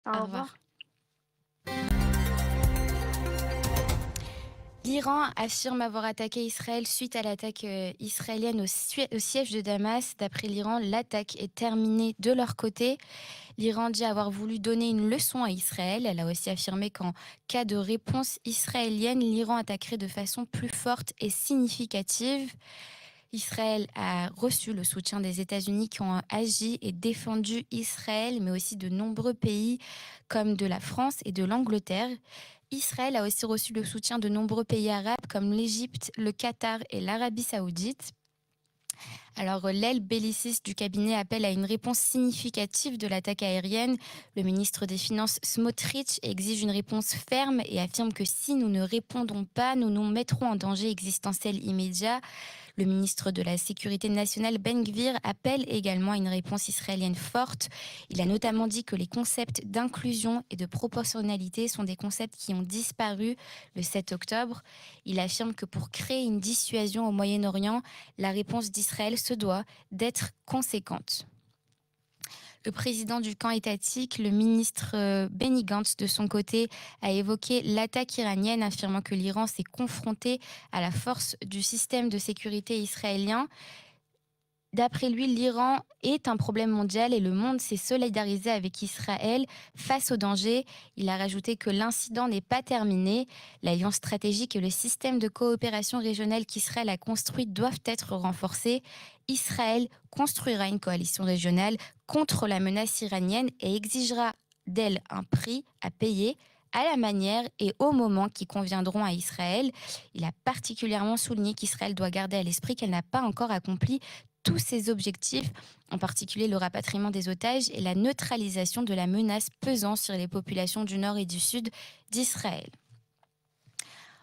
Au Au revoir. revoir. L'Iran affirme avoir attaqué Israël suite à l'attaque israélienne au siège de Damas. D'après l'Iran, l'attaque est terminée de leur côté. L'Iran dit avoir voulu donner une leçon à Israël. Elle a aussi affirmé qu'en cas de réponse israélienne, l'Iran attaquerait de façon plus forte et significative. Israël a reçu le soutien des États-Unis qui ont agi et défendu Israël, mais aussi de nombreux pays comme de la France et de l'Angleterre. Israël a aussi reçu le soutien de nombreux pays arabes comme l'Égypte, le Qatar et l'Arabie saoudite. Alors, l'aile belliciste du cabinet appelle à une réponse significative de l'attaque aérienne. Le ministre des Finances Smotrich exige une réponse ferme et affirme que si nous ne répondons pas, nous nous mettrons en danger existentiel immédiat. Le ministre de la Sécurité nationale, Ben Gvir, appelle également à une réponse israélienne forte. Il a notamment dit que les concepts d'inclusion et de proportionnalité sont des concepts qui ont disparu le 7 octobre. Il affirme que pour créer une dissuasion au Moyen-Orient, la réponse d'Israël se doit d'être conséquente. Le président du camp étatique, le ministre Benny Gantz, de son côté, a évoqué l'attaque iranienne, affirmant que l'Iran s'est confronté à la force du système de sécurité israélien. D'après lui, l'Iran est un problème mondial et le monde s'est solidarisé avec Israël face au danger. Il a rajouté que l'incident n'est pas terminé. L'alliance stratégique et le système de coopération régionale qu'Israël a construit doivent être renforcés. Israël construira une coalition régionale contre la menace iranienne et exigera d'elle un prix à payer à la manière et au moment qui conviendront à Israël. Il a particulièrement souligné qu'Israël doit garder à l'esprit qu'elle n'a pas encore accompli tous ses objectifs, en particulier le rapatriement des otages et la neutralisation de la menace pesant sur les populations du nord et du sud d'Israël.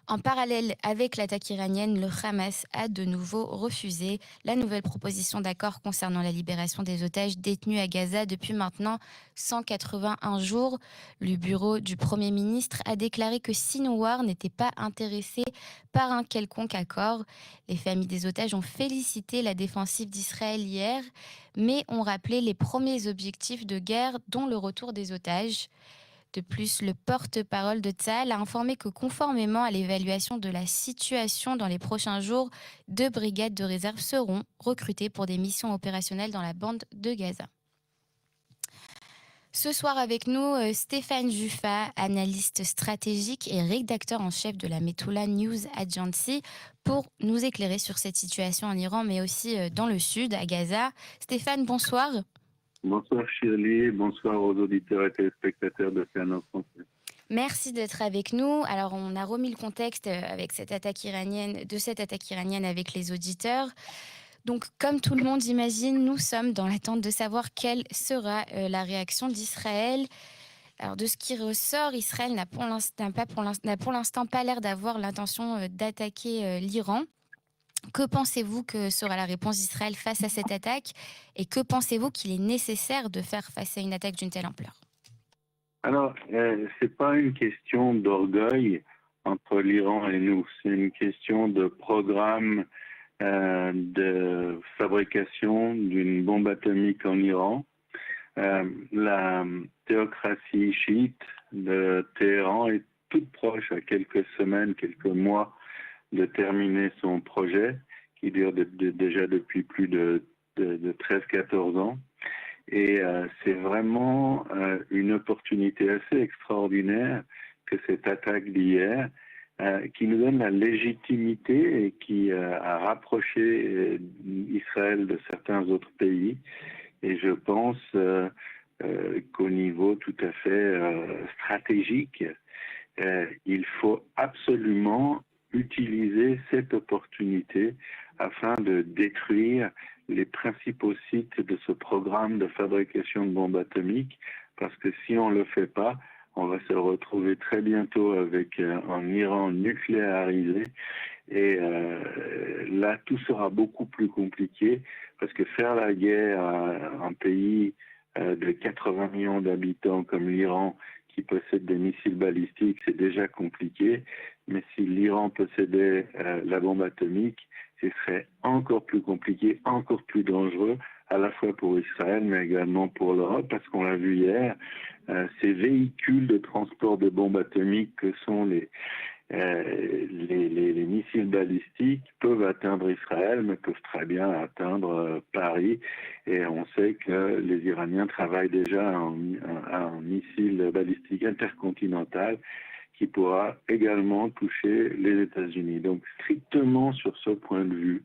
En parallèle avec l'attaque iranienne, le Hamas a de nouveau refusé la nouvelle proposition d'accord concernant la libération des otages détenus à Gaza depuis maintenant 181 jours. Le bureau du Premier ministre a déclaré que Sinwar n'était pas intéressé par un quelconque accord. Les familles des otages ont félicité la défensive d'Israël hier, mais ont rappelé les premiers objectifs de guerre, dont le retour des otages. De plus, le porte-parole de Tsahal a informé que conformément à l'évaluation de la situation dans les prochains jours, 2 brigades de réserve seront recrutées pour des missions opérationnelles dans la bande de Gaza. Ce soir avec nous, Stéphane Juffa, analyste stratégique et rédacteur en chef de la Metula News Agency, pour nous éclairer sur cette situation en Iran, mais aussi dans le sud, à Gaza. Stéphane, bonsoir. Bonsoir Shirley, bonsoir aux auditeurs et téléspectateurs de CNO Français. Merci d'être avec nous. Alors, on a remis le contexte avec cette attaque iranienne avec les auditeurs. Donc, comme tout le monde imagine, nous sommes dans l'attente de savoir quelle sera la réaction d'Israël. Alors, de ce qui ressort, Israël n'a pour l'instant pas l'air d'avoir l'intention d'attaquer l'Iran. Que pensez-vous que sera la réponse d'Israël face à cette attaque? Et que pensez-vous qu'il est nécessaire de faire face à une attaque d'une telle ampleur? Alors, c'est pas une question d'orgueil entre l'Iran et nous, c'est une question de programme de fabrication d'une bombe atomique en Iran. La théocratie chiite de Téhéran est toute proche, à quelques semaines, quelques mois, de terminer son projet, qui dure déjà depuis plus de 13-14 ans. Et c'est vraiment une opportunité assez extraordinaire que cette attaque d'hier, qui nous donne la légitimité et qui a rapproché Israël de certains autres pays. Et je pense qu'au niveau tout à fait stratégique, il faut absolument utiliser cette opportunité afin de détruire les principaux sites de ce programme de fabrication de bombes atomiques, parce que si on ne le fait pas, on va se retrouver très bientôt avec un Iran nucléarisé, et là tout sera beaucoup plus compliqué, parce que faire la guerre à un pays de 80 millions d'habitants comme l'Iran, qui possède des missiles balistiques, c'est déjà compliqué, mais si l'Iran possédait la bombe atomique, ce serait encore plus compliqué, encore plus dangereux, à la fois pour Israël, mais également pour l'Europe, parce qu'on l'a vu hier, ces véhicules de transport de bombes atomiques que sont les missiles balistiques peuvent atteindre Israël, mais peuvent très bien atteindre Paris. Et on sait que les Iraniens travaillent déjà à un missile balistique intercontinental qui pourra également toucher les États-Unis. Donc strictement sur ce point de vue,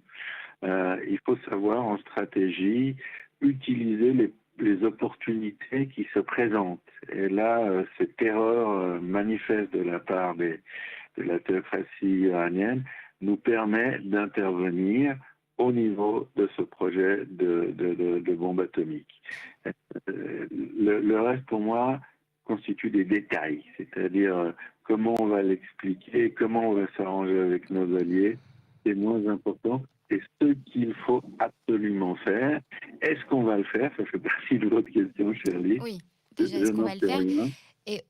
il faut savoir en stratégie utiliser les opportunités qui se présentent. Et là, cette erreur manifeste de la part de la théocratie iranienne nous permet d'intervenir au niveau de ce projet de bombe atomique. Le reste, pour moi, constitue des détails, c'est-à-dire comment on va l'expliquer, comment on va s'arranger avec nos alliés, c'est moins important. C'est ce qu'il faut absolument faire. Est-ce qu'on va le faire? Ça fait partie de votre question, Shirley. Oui, déjà, est-ce qu'on va le faire? Rien. Et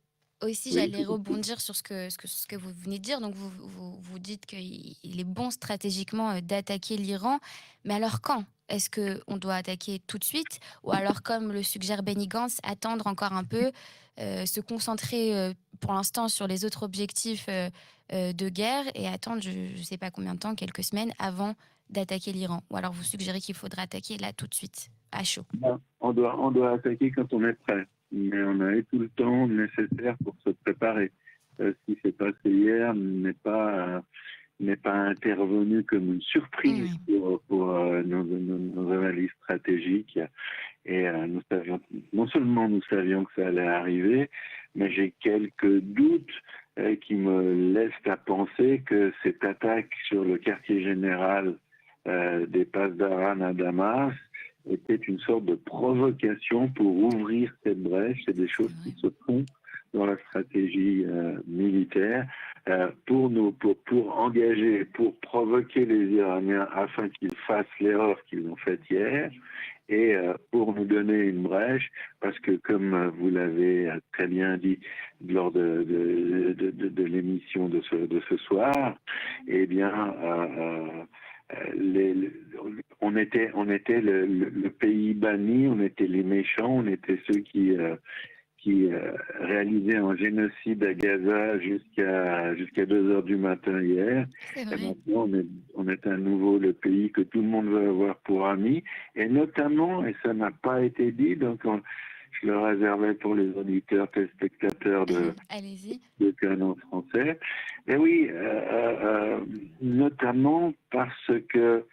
aussi, Oui, j'allais rebondir sur ce que vous venez de dire. Donc, vous dites qu'il est bon stratégiquement d'attaquer l'Iran. Mais alors quand? Est-ce qu'on doit attaquer tout de suite? Ou alors, comme le suggère Benny Gantz, attendre encore un peu, se concentrer pour l'instant sur les autres objectifs de guerre et attendre, je ne sais pas combien de temps, quelques semaines avant d'attaquer l'Iran? Ou alors vous suggérez qu'il faudra attaquer là tout de suite, à chaud? on doit attaquer quand on est prêt. Mais on a eu tout le temps nécessaire pour se préparer. Ce qui s'est passé hier n'est pas intervenu comme une surprise pour nos analyses stratégiques. Et nous savions, non seulement nous savions que ça allait arriver, mais j'ai quelques doutes qui me laissent à penser que cette attaque sur le quartier général des passes d'Aran à Damas était une sorte de provocation pour ouvrir cette brèche. C'est des choses qui se font dans la stratégie militaire pour engager, pour provoquer les Iraniens afin qu'ils fassent l'erreur qu'ils ont faite hier et pour nous donner une brèche, parce que comme vous l'avez très bien dit lors de l'émission de ce soir, eh bien on était le pays banni, on était les méchants, on était ceux qui réalisaient un génocide à Gaza jusqu'à 2 heures du matin hier. Et maintenant, on est à nouveau le pays que tout le monde veut avoir pour ami, et notamment, et ça n'a pas été dit, donc je le réservais pour les auditeurs, téléspectateurs de Canon français. Et oui, notamment parce que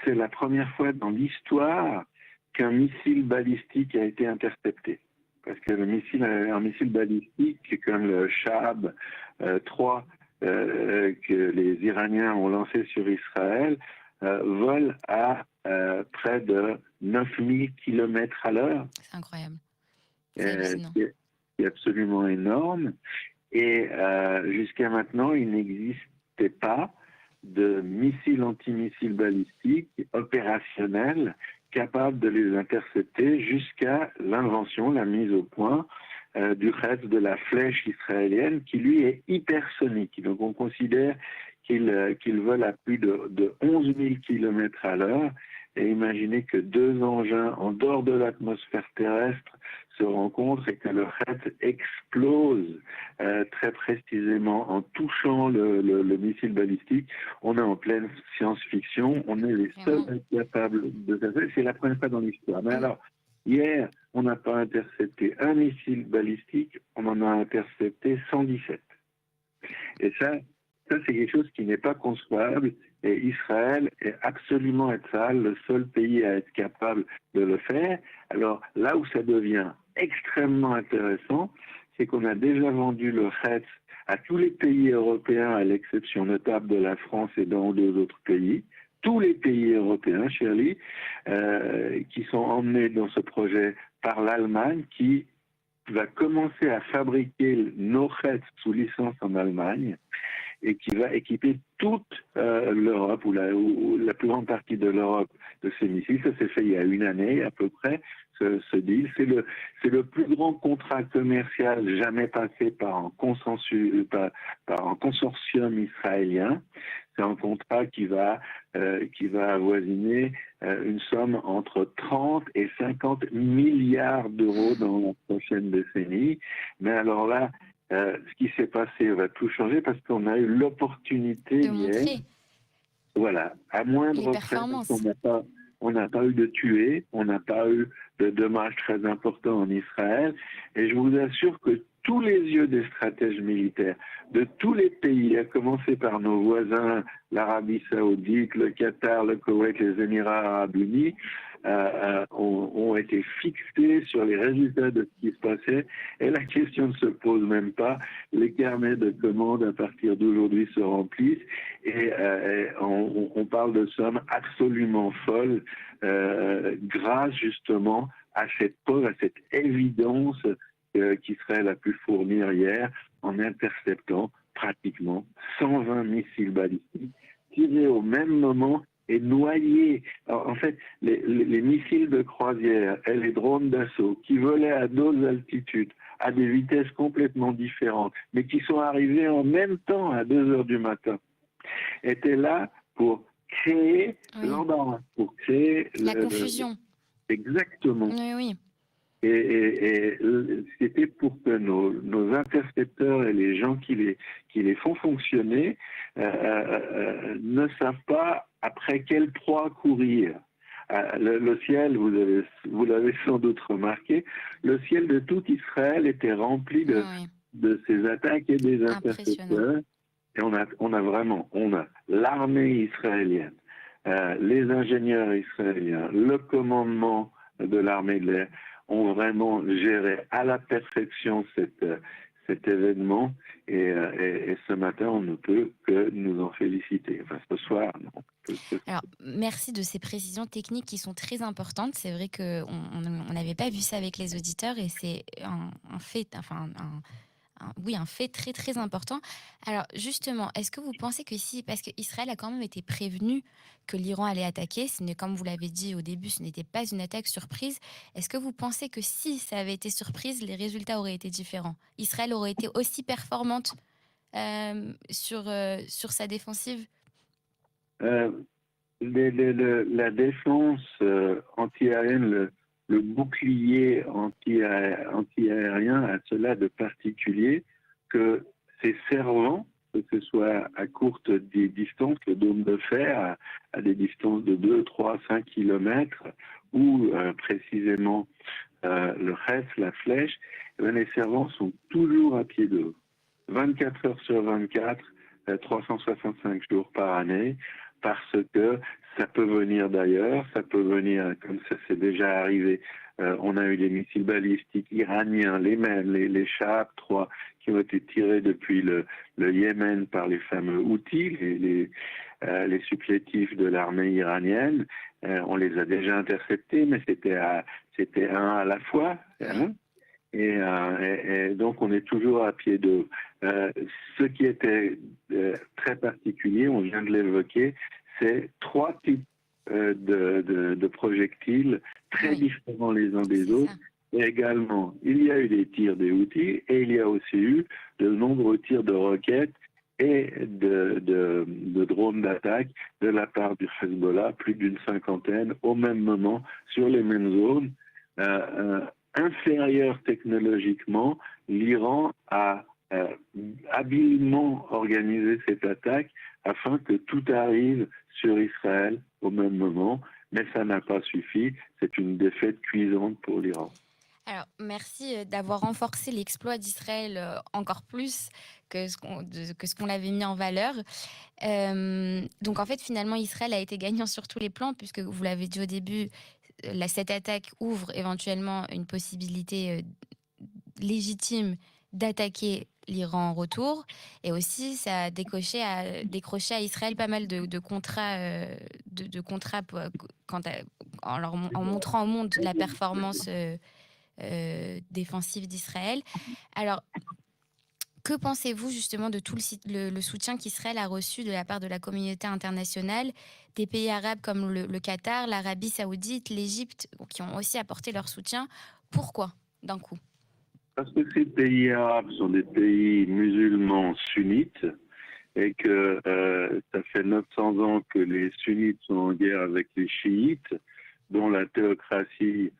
c'est la première fois dans l'histoire qu'un missile balistique a été intercepté. Parce que un missile balistique comme le Shahab 3 que les Iraniens ont lancé sur Israël vole à près de 9000 km à l'heure. C'est incroyable. C'est absolument énorme. Et jusqu'à maintenant, il n'existait pas de missiles antimissiles balistiques opérationnels capables de les intercepter jusqu'à l'invention, la mise au point du reste de la flèche israélienne qui, lui, est hypersonique. Donc on considère qu'il vole à plus de 11 000 km à l'heure. Et imaginez que deux engins en dehors de l'atmosphère terrestre se rencontrent et que le RET explose très précisément en touchant le missile balistique. On est en pleine science-fiction, on est les seuls incapables de faire ça. C'est la première fois dans l'histoire. Mais alors, hier, on n'a pas intercepté un missile balistique, on en a intercepté 117. Et ça c'est quelque chose qui n'est pas concevable. Et Israël est absolument le seul pays à être capable de le faire. Alors là où ça devient extrêmement intéressant, c'est qu'on a déjà vendu le RETS à tous les pays européens, à l'exception notable de la France et dans deux autres pays. Tous les pays européens, Shirley, qui sont emmenés dans ce projet par l'Allemagne, qui va commencer à fabriquer nos RETS sous licence en Allemagne. et qui va équiper toute l'Europe ou la plus grande partie de l'Europe de ces missiles. Ça s'est fait il y a une année à peu près, ce deal. C'est le plus grand contrat commercial jamais passé par un consensus, par un consortium israélien. C'est un contrat qui va avoisiner une somme entre 30 et 50 milliards d'euros dans la prochaine décennie. Mais alors là, ce qui s'est passé va tout changer parce qu'on a eu l'opportunité De hier, montrer voilà, à les moindre frais, parce performances. on n'a pas eu de tués, on n'a pas eu de dommages très importants en Israël. Et je vous assure que tous les yeux des stratèges militaires de tous les pays, à commencer par nos voisins, l'Arabie Saoudite, le Qatar, le Koweït, les Émirats Arabes Unis, ont été fixés sur les résultats de ce qui se passait. Et la question ne se pose même pas. Les carnets de commandes à partir d'aujourd'hui se remplissent et on parle de sommes absolument folles grâce justement à cette preuve, à cette évidence qu'Israël a pu fournir hier en interceptant pratiquement 120 missiles balistiques tirés au même moment et noyés. Alors, en fait, les missiles de croisière et les drones d'assaut qui volaient à d'autres altitudes, à des vitesses complètement différentes, mais qui sont arrivés en même temps à 2 heures du matin, étaient là pour créer l'embarras, pour créer la confusion. Exactement. Oui, oui. Et c'était pour que nos intercepteurs et les gens qui les font fonctionner ne savent pas après quelle proie courir. Le ciel, vous l'avez sans doute remarqué, le ciel de tout Israël était rempli de ces attaques et des intercepteurs. Et on a l'armée israélienne, les ingénieurs israéliens, le commandement de l'armée de l'air ont vraiment géré à la perfection cet événement et ce matin, on ne peut que nous en féliciter. Enfin, ce soir, non. Alors, merci de ces précisions techniques qui sont très importantes. C'est vrai qu'on n'avait pas vu ça avec les auditeurs et c'est un fait, enfin, un fait très très important. Alors justement, est-ce que vous pensez que si, parce qu'Israël a quand même été prévenu que l'Iran allait attaquer, comme vous l'avez dit au début, ce n'était pas une attaque surprise, est-ce que vous pensez que si ça avait été surprise, les résultats auraient été différents? Israël aurait été aussi performante sur sa défensive? La défense antiaérienne, le bouclier anti-aérien a cela de particulier que ses servants, que ce soit à courte distance, le dôme de fer, à des distances de 2, 3, 5 kilomètres, ou précisément le Ches, la flèche, les servants sont toujours à pied d'eau. 24 heures sur 24, 365 jours par année, parce que ça peut venir d'ailleurs, ça peut venir, comme ça c'est déjà arrivé, on a eu des missiles balistiques iraniens, les Shahab 3, qui ont été tirés depuis le Yémen par les fameux Houthis, les supplétifs de l'armée iranienne. On les a déjà interceptés, mais c'était un à la fois. Hein. Et donc, on est toujours à pied d'eau. Ce qui était très particulier, on vient de l'évoquer, c'est 3 types de projectiles très différents les uns des autres. Et également, il y a eu des tirs des Houthis et il y a aussi eu de nombreux tirs de roquettes et de drones d'attaque de la part du Hezbollah, plus d'une 50aine, au même moment, sur les mêmes zones. Inférieur technologiquement, l'Iran a habilement organisé cette attaque afin que tout arrive sur Israël au même moment, mais ça n'a pas suffi. C'est une défaite cuisante pour l'Iran. Alors, merci d'avoir renforcé l'exploit d'Israël encore plus que ce qu'on l'avait mis en valeur. Donc, en fait, finalement, Israël a été gagnant sur tous les plans, puisque vous l'avez dit au début, cette attaque ouvre éventuellement une possibilité légitime d'attaquer l'Iran en retour. Et aussi, ça a décroché à Israël pas mal de contrats, en montrant au monde la performance défensive d'Israël. Alors, Que pensez-vous justement de tout le soutien qu'Israël a reçu de la part de la communauté internationale, des pays arabes comme le Qatar, l'Arabie saoudite, l'Égypte, qui ont aussi apporté leur soutien? Pourquoi d'un coup? Parce que ces pays arabes sont des pays musulmans sunnites et que ça fait 900 ans que les sunnites sont en guerre avec les chiites, dont la théocratie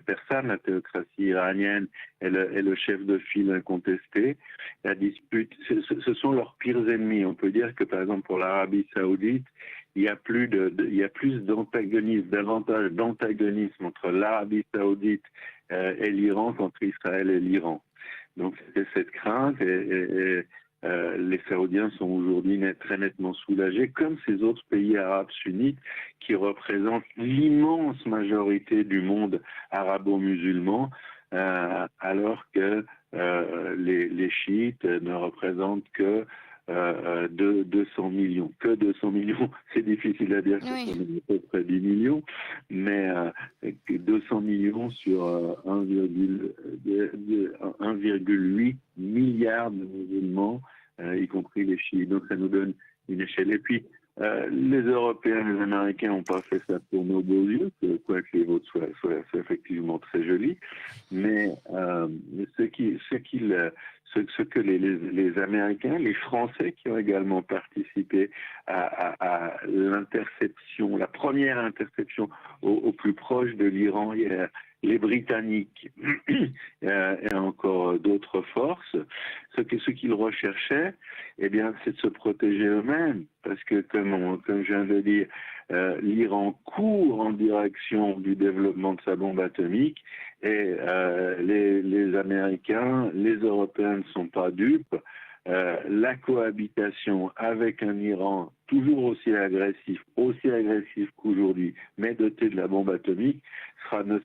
persane, la théocratie iranienne est le chef de file incontesté. La dispute, ce sont leurs pires ennemis. On peut dire que par exemple pour l'Arabie saoudite, il y a plus d'antagonisme, davantage d'antagonisme entre l'Arabie saoudite et l'Iran qu'entre Israël et l'Iran. Donc c'était cette crainte et les Saoudiens sont aujourd'hui très nettement soulagés, comme ces autres pays arabes sunnites qui représentent l'immense majorité du monde arabo-musulman, alors que les chiites ne représentent que 200 millions. Que 200 millions, c'est difficile à dire, que Oui. ça à peu près 10 millions, mais 200 millions sur 1,8 milliard de musulmans, y compris les chiites. Donc ça nous donne une échelle. Et puis, les Européens et les Américains n'ont pas fait ça pour nos beaux yeux, quoique les vôtres soient effectivement très jolis, mais ce que les Américains, les Français qui ont également participé à l'interception, la première interception au plus proche de l'Iran, les Britanniques et encore d'autres forces, ce qu'ils recherchaient, eh bien, c'est de se protéger eux-mêmes, parce que comme je viens de dire, l'Iran court en direction du développement de sa bombe atomique et les Américains, les Européens ne sont pas dupes. La cohabitation avec un Iran toujours aussi agressif qu'aujourd'hui, mais doté de la bombe atomique, ne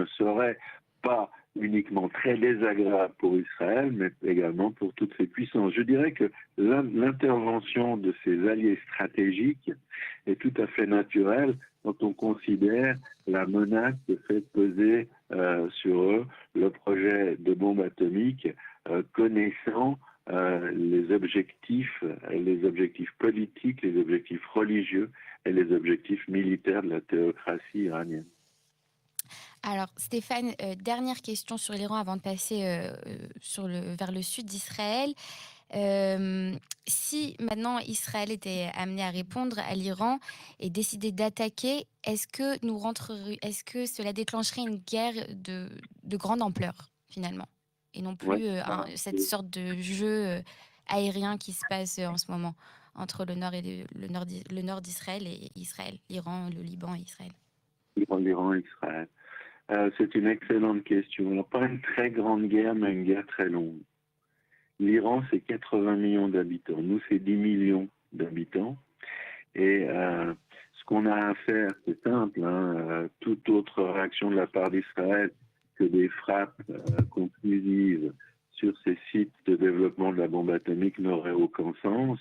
serait pas uniquement très désagréable pour Israël, mais également pour toutes ces puissances. Je dirais que l'intervention de ces alliés stratégiques est tout à fait naturelle quand on considère la menace que fait peser sur eux le projet de bombe atomique, connaissant les objectifs politiques, les objectifs religieux et les objectifs militaires de la théocratie iranienne. Alors Stéphane, dernière question sur l'Iran avant de passer, vers le sud d'Israël. Si maintenant Israël était amené à répondre à l'Iran et décider d'attaquer, est-ce que cela déclencherait une guerre de grande ampleur finalement? Et non Ouais. plus, cette sorte de jeu, aérien qui se passe, en ce moment entre le nord et le nord d'Israël et Israël, l'Iran, le Liban et Israël? L'Iran et Israël. C'est une excellente question. Alors, pas une très grande guerre, mais une guerre très longue. L'Iran, c'est 80 millions d'habitants. Nous, c'est 10 millions d'habitants. Et ce qu'on a à faire, c'est simple. Toute autre réaction de la part d'Israël que des frappes conclusives sur ces sites de développement de la bombe atomique n'aurait aucun sens.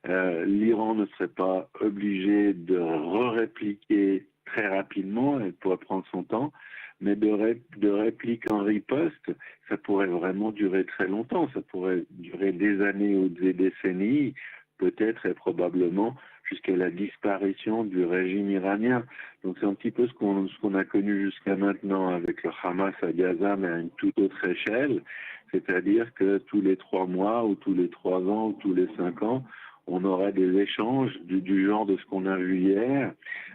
L'Iran ne serait pas obligé de répliquer très rapidement, elle pourrait prendre son temps, mais de réplique en riposte, ça pourrait vraiment durer très longtemps, ça pourrait durer des années ou des décennies, peut-être et probablement jusqu'à la disparition du régime iranien. Donc c'est un petit peu ce qu'on a connu jusqu'à maintenant avec le Hamas à Gaza, mais à une toute autre échelle, c'est-à-dire que tous les 3 mois ou tous les 3 ans ou tous les 5 ans, on aura des échanges du genre de ce qu'on a vu hier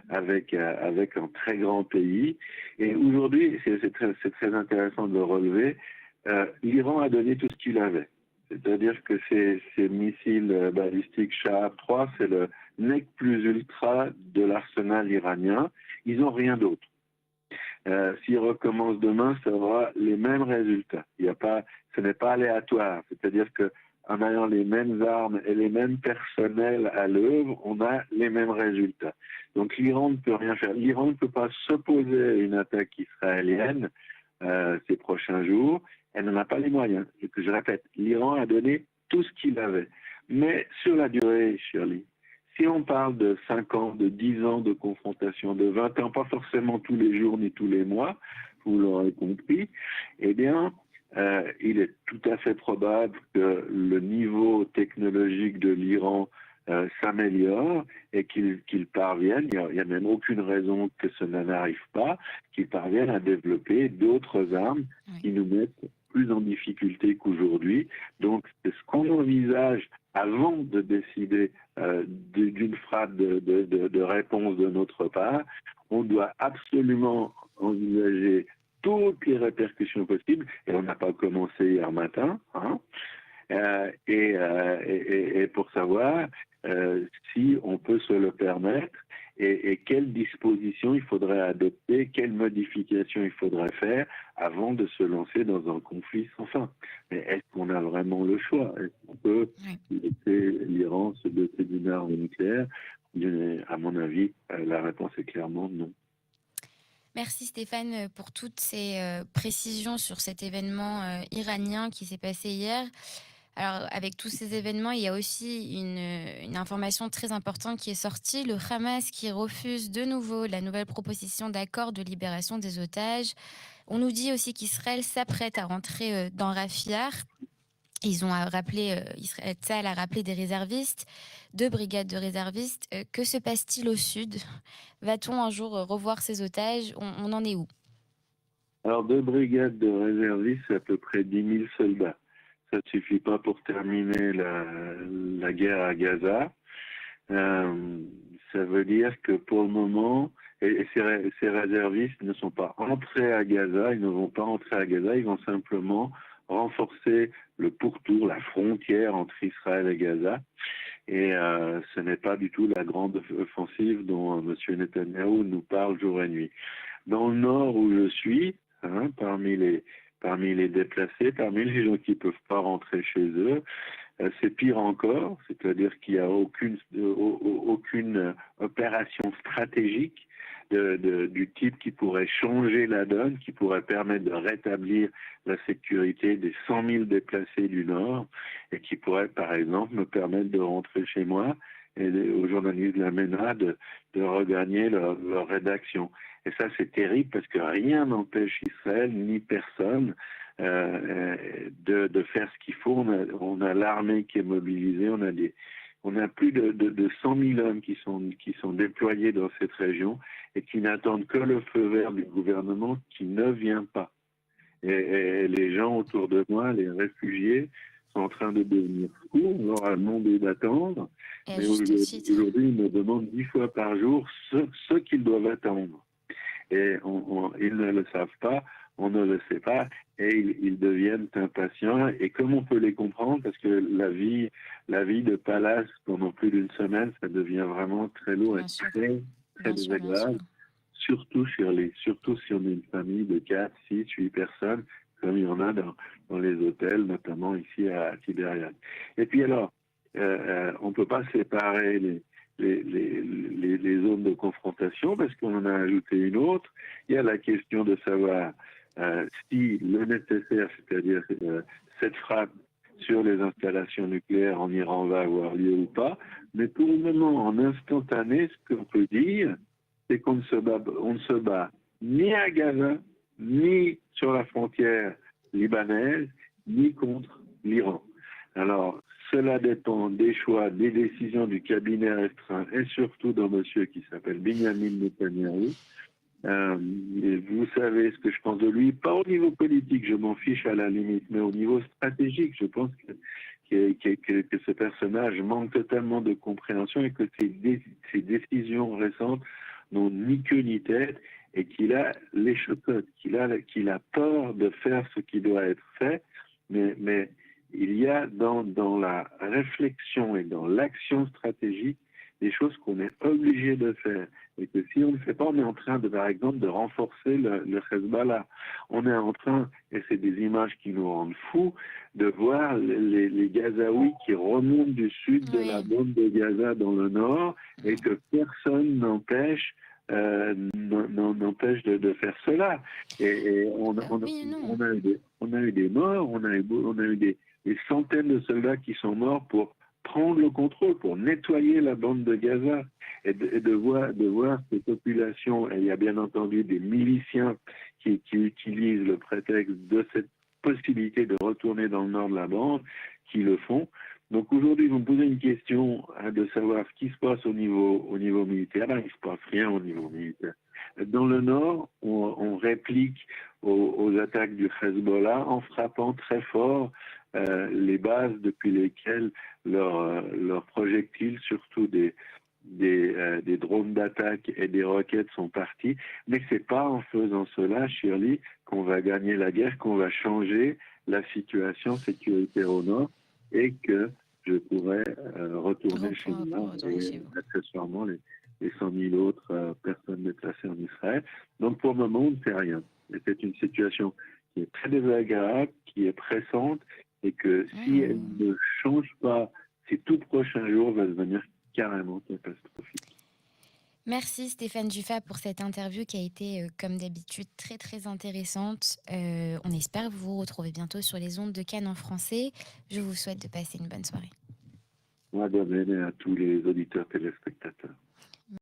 avec un très grand pays. Et aujourd'hui, c'est très intéressant de le relever, l'Iran a donné tout ce qu'il avait. C'est-à-dire que ces missiles balistiques Shahab 3, c'est le nec plus ultra de l'arsenal iranien. Ils n'ont rien d'autre. S'ils recommencent demain, ça aura les mêmes résultats. Ce n'est pas aléatoire. C'est-à-dire que en ayant les mêmes armes et les mêmes personnels à l'œuvre, on a les mêmes résultats. Donc l'Iran ne peut rien faire. L'Iran ne peut pas s'opposer à une attaque israélienne ces prochains jours. Elle n'en a pas les moyens. Et que je répète, l'Iran a donné tout ce qu'il avait. Mais sur la durée, Shirley, si on parle de 5 ans, de 10 ans de confrontation, de 20 ans, pas forcément tous les jours ni tous les mois, vous l'aurez compris, eh bien, il est tout à fait probable que le niveau technologique de l'Iran s'améliore et qu'il parvienne, il n'y a même aucune raison que cela n'arrive pas, qu'il parvienne à développer d'autres armes qui nous mettent plus en difficulté qu'aujourd'hui. Donc, c'est ce qu'on envisage avant de décider d'une frappe de réponse de notre part. On doit absolument envisager toutes les répercussions possibles, et on n'a pas commencé hier matin, hein, et pour savoir si on peut se le permettre et quelles dispositions il faudrait adopter, quelles modifications il faudrait faire avant de se lancer dans un conflit sans fin. Mais est-ce qu'on a vraiment le choix? Est-ce qu'on peut laisser l'Iran se doter d'une arme nucléaire? À mon avis, la réponse est clairement non. Merci Stéphane pour toutes ces précisions sur cet événement iranien qui s'est passé hier. Alors, avec tous ces événements, il y a aussi une information très importante qui est sortie. Le Hamas qui refuse de nouveau la nouvelle proposition d'accord de libération des otages. On nous dit aussi qu'Israël s'apprête à rentrer dans Rafah. Ils ont rappelé, Israël Tzal a rappelé des réservistes, 2 brigades de réservistes. Que se passe-t-il au sud? Va-t-on un jour revoir ces otages? On en est où? Alors, 2 brigades de réservistes, c'est à peu près 10 000 soldats. Ça ne suffit pas pour terminer la guerre à Gaza. Ça veut dire que pour le moment, et ces réservistes ne sont pas entrés à Gaza, ils ne vont pas entrer à Gaza, ils vont simplement renforcer le pourtour, la frontière entre Israël et Gaza. Et ce n'est pas du tout la grande offensive dont M. Netanyahou nous parle jour et nuit. Dans le nord où je suis, hein, parmi les déplacés, parmi les gens qui ne peuvent pas rentrer chez eux, c'est pire encore, c'est-à-dire qu'il n'y a aucune opération stratégique du type qui pourrait changer la donne, qui pourrait permettre de rétablir la sécurité des 100 000 déplacés du Nord et qui pourrait, par exemple, me permettre de rentrer chez moi et aux journalistes de la MENA de regagner leur rédaction. Et ça, c'est terrible parce que rien n'empêche Israël ni personne de faire ce qu'il faut. On a l'armée qui est mobilisée, on a plus de 100 000 hommes qui sont déployés dans cette région et qui n'attendent que le feu vert du gouvernement qui ne vient pas. Et les gens autour de moi, les réfugiés, sont en train de devenir fous. On leur a demandé d'attendre. Mais aujourd'hui, ils me demandent 10 fois par jour ce qu'ils doivent attendre. Et ils ne le savent pas, on ne le sait pas, et ils deviennent impatients. Et comme on peut les comprendre, parce que la vie de palace pendant plus d'une semaine, ça devient vraiment très lourd et très désagréable, surtout si on est une famille de 4, 6, 8 personnes, comme il y en a dans les hôtels, notamment ici à Tibériade. Et puis alors, on ne peut pas séparer les zones de confrontation parce qu'on en a ajouté une autre. Il y a la question de savoir si le nécessaire, c'est-à-dire cette frappe sur les installations nucléaires en Iran va avoir lieu ou pas. Mais pour le moment, en instantané, ce qu'on peut dire, c'est qu'on ne se bat ni à Gaza, ni sur la frontière libanaise, ni contre l'Iran. Alors, cela dépend des choix, des décisions du cabinet restreint et surtout d'un monsieur qui s'appelle Benjamin Netanyahou. Et vous savez ce que je pense de lui, pas au niveau politique, je m'en fiche à la limite, mais au niveau stratégique, je pense que ce personnage manque totalement de compréhension et que ses décisions récentes n'ont ni queue ni tête et qu'il a les chocottes, qu'il a peur de faire ce qui doit être fait, mais il y a dans la réflexion et dans l'action stratégique des choses qu'on est obligé de faire. Et que si on ne le fait pas, on est en train, par exemple, de renforcer le Hezbollah. On est en train, et c'est des images qui nous rendent fous, de voir les Gazaouis qui remontent du sud de la bande de Gaza dans le nord et que personne n'empêche de faire cela. Et on a eu des morts, on a eu des centaines de soldats qui sont morts pour prendre le contrôle, pour nettoyer la bande de Gaza et de voir ces populations. Et il y a bien entendu des miliciens qui utilisent le prétexte de cette possibilité de retourner dans le nord de la bande qui le font. Donc aujourd'hui, vous me posez une question de savoir ce qui se passe au niveau militaire. Là, il ne se passe rien au niveau militaire. Dans le nord, on réplique aux attaques du Hezbollah en frappant très fort les bases depuis lesquelles leurs projectiles, surtout des drones d'attaque et des roquettes sont partis. Mais ce n'est pas en faisant cela, Shirley, qu'on va gagner la guerre, qu'on va changer la situation sécuritaire au nord et que je pourrais retourner chez moi et accessoirement les 100 000 autres personnes déplacées en Israël. Donc pour le moment, on ne fait rien. Et c'est une situation qui est très désagréable, qui est pressante et que si elle ne change pas, ces tout prochains jours va devenir carrément catastrophique. Merci Stéphane Dufat pour cette interview qui a été, comme d'habitude, très très intéressante. On espère vous retrouver bientôt sur les ondes de Cannes en français. Je vous souhaite de passer une bonne soirée. Moi, de même à tous les auditeurs téléspectateurs.